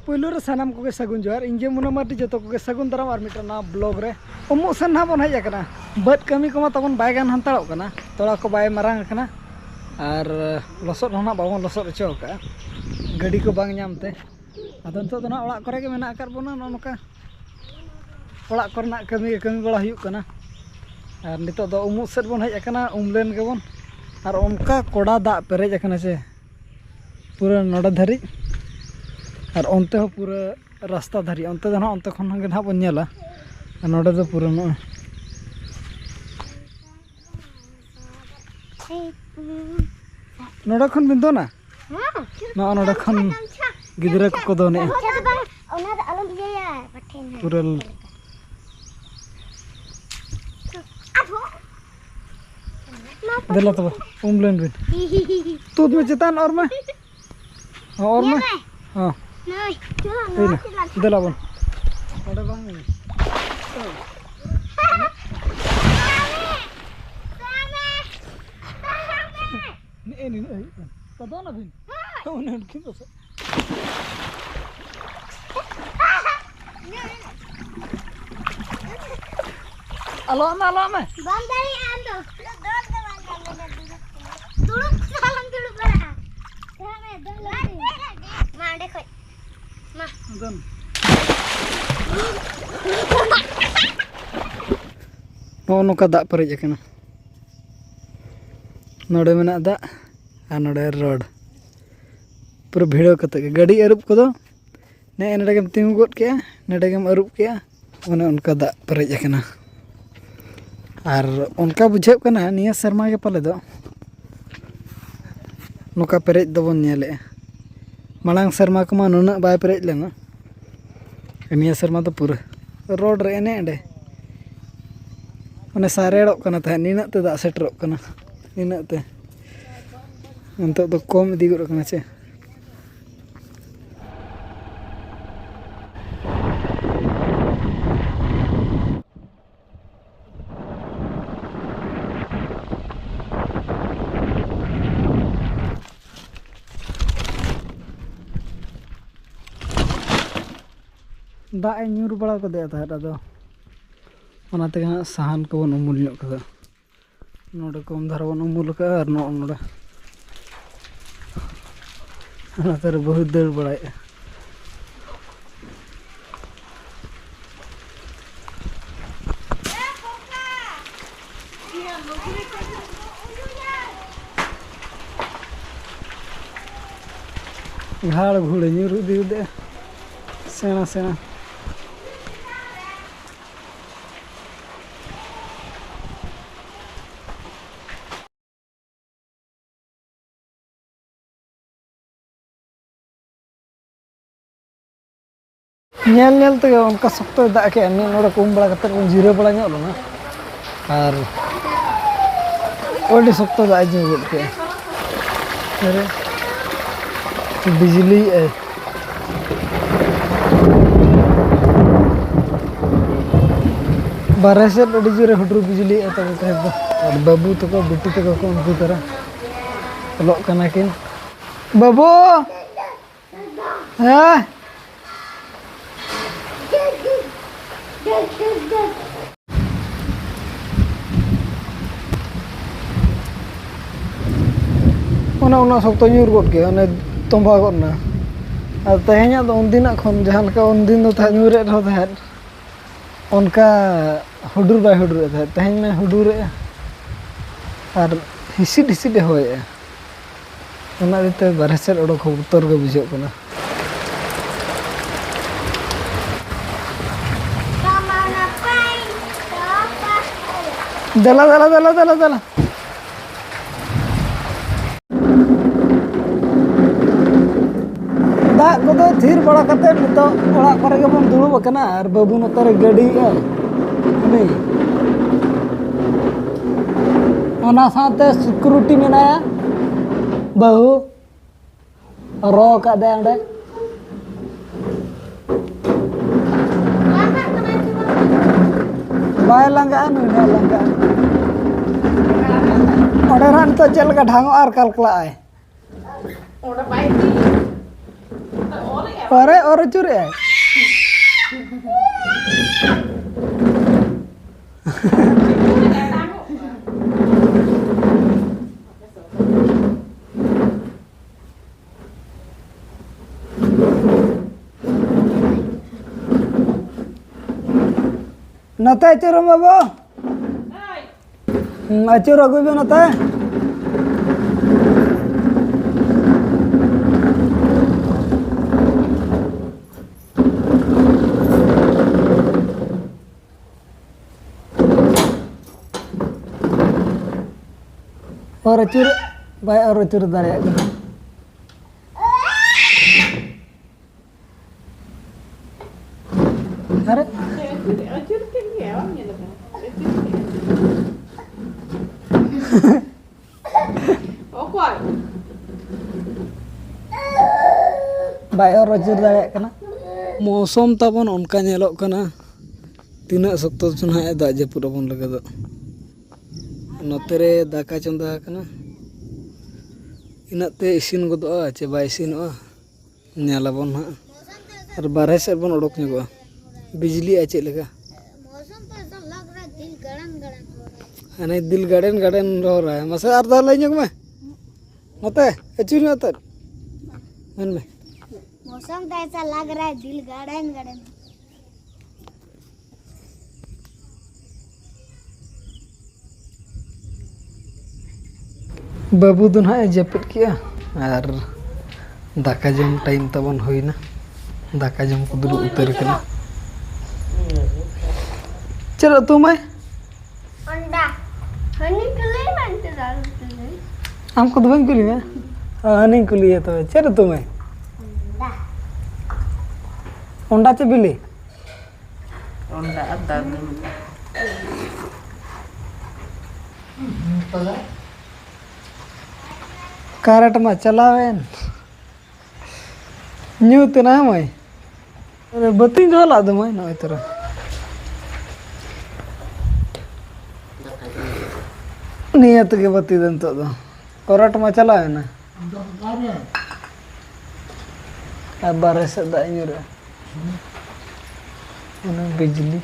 पुलू रे सानाम को सगुन जोहार इंजे मुनामाटी जो को सगुन दाराम और मिटा ना ब्लॉग रे उमुक सन ना बन हज कना बद कमी को तबन बाय गान हंताड़ो कना तोड़ा को बाय मारांग कना और लसद होना बाबन लसद अचो का गाड़ी को बांग नामते आदो तो ना ओड़ा करे के मेना कर बोना नोका ओड़ा करना कमी बड़ा हुयुक कना और नितो दो उमुक सेट बन हज कना उमलेन गेबन और उनका कोड़ा दा पेरेज कना से पूरा नोडा धरी और अंते पूरा रास्ता धारी अंते ना अंते खन गे ना बन नेला नोडे दो पूरा न नोडे खन बिन दोना ना नोडे खन गिदरा को दोने पूरा देला तो उमलेन बिन तूत में चेतान और में हाँ देला बन ओडे बांग ini tada na bin unen kindo sa alo me bandari ando duduk salam duduk bara rame ma ande koi ma dan no no kada perej akena नोड़े में दा और नोड़े रोड पूरा भिड़ो कते गाड़ी अरूब को ने नडेगम तिंगु गद के नडेगम अरूब के उन उनका दा पेरेज अकना और उनका बुझे कना निया शर्मा के पाले दो नोका पेरेज दो बन नेले मालांग शर्मा को मा नुना बाय पेरेज लेना निया शर्मा तो पूरा रोड रे एने एंडे उन्हें सारेड़ो कना था नीना ते दा सेटरो कना इनते अंत तो कम इदी गो कना चे दा ᱧᱩᱨ बड़ा को दे था अदो ओनाते साहान को बन उमुल ᱧᱚᱜ कदा नोड़े कम धारा बन उमुल का और नोड़े ओनाते बहुत देर बड़ाए झाड़ घुड़े ᱧᱩᱨ दी सेना सेना ते उनका सख्त दा के नोड़े कम बड़ा जीरो बड़ा ना और ओडी सख्त दा गद के बिजली बारे से ओडी जोरे हुडरू बिजली और बाबू तक बेटी तक को उनको तरह लोक कना किन बाबू हाँ सख्त ᱧᱩᱨ गद के तंबा गदना तेहना उनदिन खन जहाँ उनदिन ᱧᱩरे उनका हुडूर बाय हुडूर तेहन में हुडूर और हिसिद हिसिद होए बारे से उड़क उत्तर के बुझे दला दला दला दला दला दा को थीर बड़ा करते नितो ओड़ा करे के बन दुड़ुब कना और बाबू नतरे गाड़ी नहीं ओना साथे सिक्योरिटी मेनाया बहु रो का दे अंडे बाय लंगा नुना लंगा ओडे रान तो चल का ढांगो आर कलकला आए ओडे बाय की ओले अरे और चुरे है नता चुरो बाबू अचुर अगुई बे नता और अचुर बाय और अचुर दारे अरे बाय और अचुर दारे मौसम तबन उनका नेलोग कना तीना सख्त सुना दाग जापुद बन लगे दो नोतेरे दाका चंदा कना इनाते इसिन गदोआ चे बाय इसिनोआ नेलाबन हा और बारहे से बन उडोक ᱧᱚᱜᱚᱜᱼᱟ बिजली आ चेक लगा मौसम तो ऐसा लग रहा है दिल गड़न गड़न हो रहा है अने दिल गार्डन गार्डन रो रहा है मसे आर दा लई में नते अचुर नते मन में मौसम तो ऐसा लग रहा है दिल गड़न गड़न बाबू दो ना जपित किया और दाका जम टाइम तबन होइना दाका जम को दुरु उतर कना चलो तू मैं अंडा हनी कुली मानते डालते हमको तो बंद कुली में नहीं कुली है तो चलो तू मैं अंडा अंडा चे बिली Onda ada कारट में चलावेन न्यू तना मैं अरे बत्ती झोला दो मैं नई तरह नियत के बत्ती दन तो करट में चलावे ना अब बारह से दाई रे बिजली